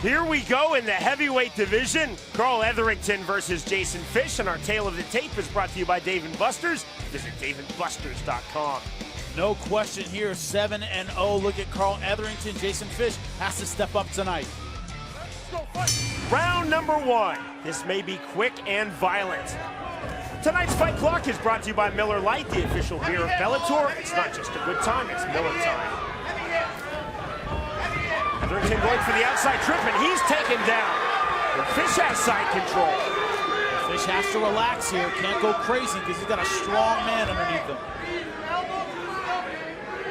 Here we go in the heavyweight division. Karl Etherington versus Jason Fish, and our tale of the tape is brought to you by Dave & Buster's. Visit daveandbusters.com. No question here, 7-0. Look at Karl Etherington. Jason Fish has to step up tonight. Round number one. This may be quick and violent. Tonight's fight clock is brought to you by Miller Lite, the official beer of Bellator. It's not just a good time, it's Miller time. Etherington going for the outside trip, and he's taken down. And Fish has side control. Fish has to relax here. Can't go crazy because he's got a strong man underneath him.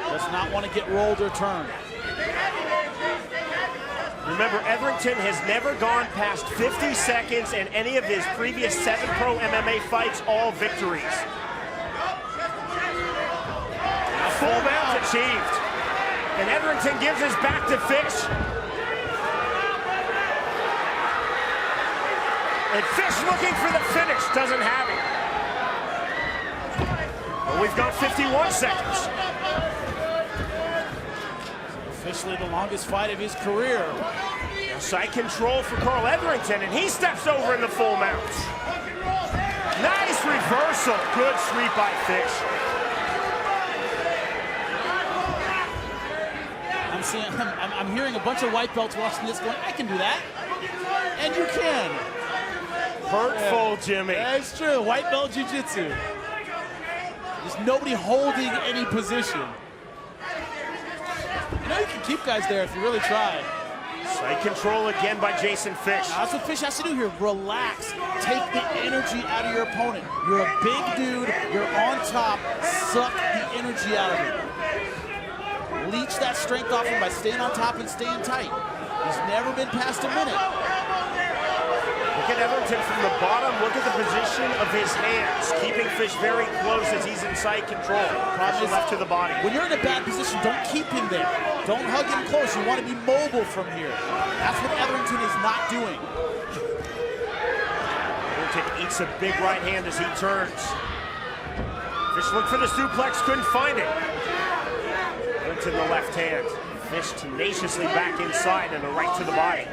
Does not want to get rolled or turned. Remember, Etherington has never gone past 50 seconds in any of his previous 7 pro MMA fights, all victories. A full mount achieved. And Etherington gives his back to Fish. And Fish looking for the finish, doesn't have it. Well, we've got 51 seconds. Officially the longest fight of his career. Side control for Karl Etherington, and he steps over in the full mount. Nice reversal. Good sweep by Fish. I'm hearing a bunch of white belts watching this going, I can do that. And you can. Hurtful, Jimmy. Yeah, it's true. White belt jiu-jitsu. There's nobody holding any position. You know you can keep guys there if you really try. Side control again by Jason Fish. That's what Fish has to do here. Relax. Take the energy out of your opponent. You're a big dude. You're on top. Suck the energy out of it. Leech that strength off him by staying on top and staying tight. He's never been past a minute. Look at Etherington from the bottom. Look at the position of his hands, keeping Fish very close as he's in side control. Problem left to the body. When you're in a bad position, don't keep him there. Don't hug him close. You want to be mobile from here. That's what Etherington is not doing. Etherington eats a big right hand as he turns. Fish looked for the suplex, couldn't find it. Etherington the left hand. Fish tenaciously back inside and a right to the body.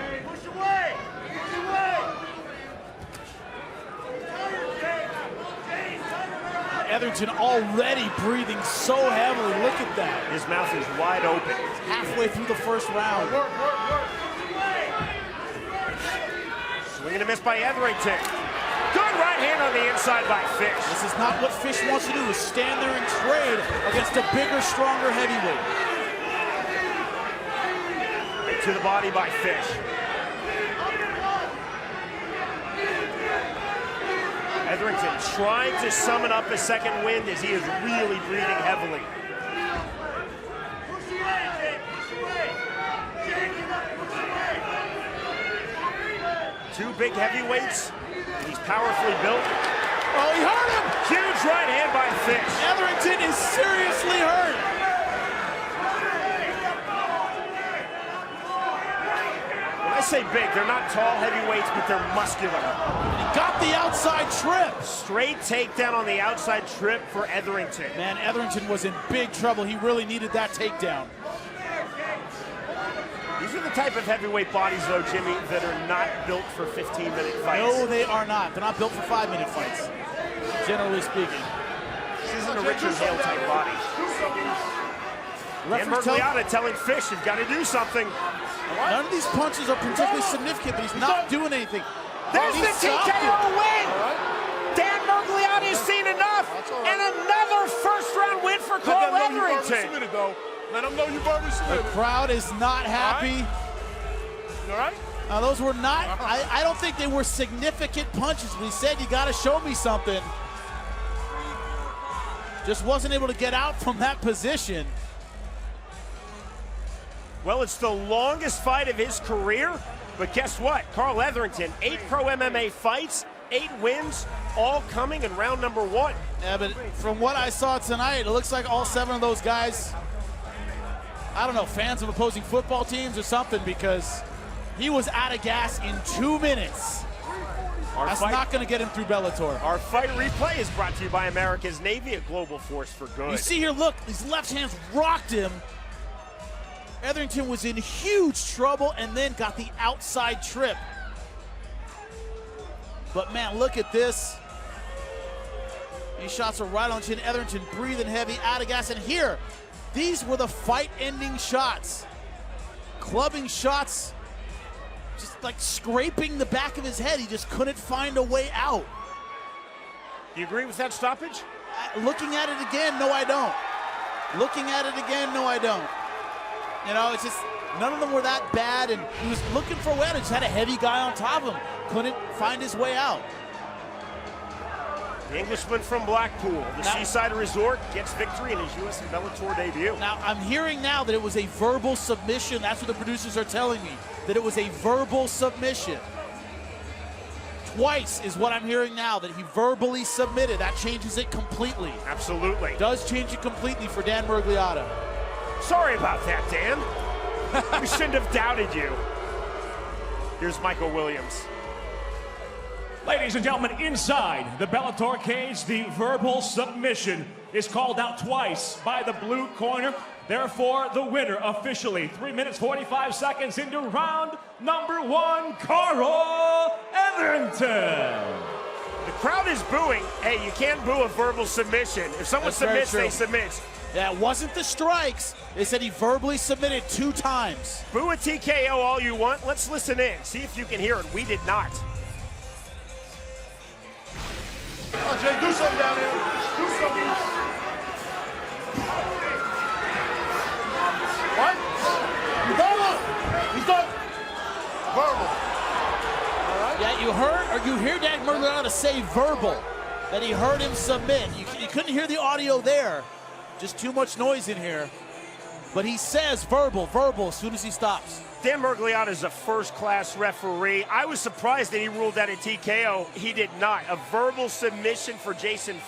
Etherington already breathing so heavily. Look at that. His mouth is wide open. Halfway through the first round. Swing and a miss by Etherington. Good right hand on the inside by Fish. This is not what Fish wants to do, is stand there and trade against a bigger, stronger heavyweight. Right to the body by Fish. Etherington trying to summon up a second wind as he is really breathing heavily. Two big heavyweights. He's powerfully built. Oh, he hurt him! Huge right hand by Fish. Etherington is seriously hurt. When I say big, they're not tall heavyweights, but they're muscular. Got the outside trip. Straight takedown on the outside trip for Etherington. Man, Etherington was in big trouble. He really needed that takedown. These are the type of heavyweight bodies, though, Jimmy, that are not built for 15-minute fights. No, they are not. They're not built for 5-minute fights, generally speaking. This isn't a Richard Hale type body. And Mergliata telling Fish, you've got to do something. None of these punches are particularly significant, but he's not doing anything. There's the TKO win! Dan Mergliata has seen enough, and another first-round win for Karl Etherington. Let them know you've already submitted. The crowd is not happy. All right? Those were not, I don't think they were significant punches, but he said, you got to show me something. Just wasn't able to get out from that position. Well, it's the longest fight of his career, but guess what? Karl Etherington, 8 pro MMA fights, 8 wins, all coming in round number 1. Yeah, but from what I saw tonight, it looks like all 7 of those guys, I don't know, fans of opposing football teams or something, because he was out of gas in 2 minutes. That's not going to get him through Bellator. Our fight replay is brought to you by America's Navy, a global force for good. You see here, look, these left hands rocked him. Etherington was in huge trouble and then got the outside trip. But man, look at this. These shots are right on chin. Etherington breathing heavy, out of gas. And here, these were the fight-ending shots. Clubbing shots, just like scraping the back of his head. He just couldn't find a way out. You agree with that stoppage? Looking at it again, no I don't. Looking at it again, no I don't. You know, it's just, none of them were that bad, and he was looking for a way out. He just had a heavy guy on top of him. Couldn't find his way out. The Englishman from Blackpool, the Seaside Resort, gets victory in his US and Bellator debut. Now, I'm hearing now that it was a verbal submission. That's what the producers are telling me, that it was a verbal submission. Twice is what I'm hearing now, that he verbally submitted. That changes it completely. Absolutely. Does change it completely for Dan Miragliotta. Sorry about that, Dan. We shouldn't have doubted you. Here's Michael Williams. Ladies and gentlemen, inside the Bellator cage, the verbal submission is called out twice by the blue corner. Therefore, the winner officially, 3 minutes, 45 seconds into round number 1, Karl Etherington. The crowd is booing. Hey, you can't boo a verbal submission. If someone submits, they submit. Yeah, it wasn't the strikes. They said he verbally submitted 2 times. Boo a TKO all you want. Let's listen in. See if you can hear it. We did not. Oh, Jay, do something down there. Do something. What? He's done. Verbal. All right. Yeah, you heard, or you hear Dan Miragliotta say verbal, that he heard him submit. You couldn't hear the audio there. Just too much noise in here. But he says verbal as soon as he stops. Dan Miragliotta is a first-class referee. I was surprised that he ruled that a TKO. He did not. A verbal submission for Jason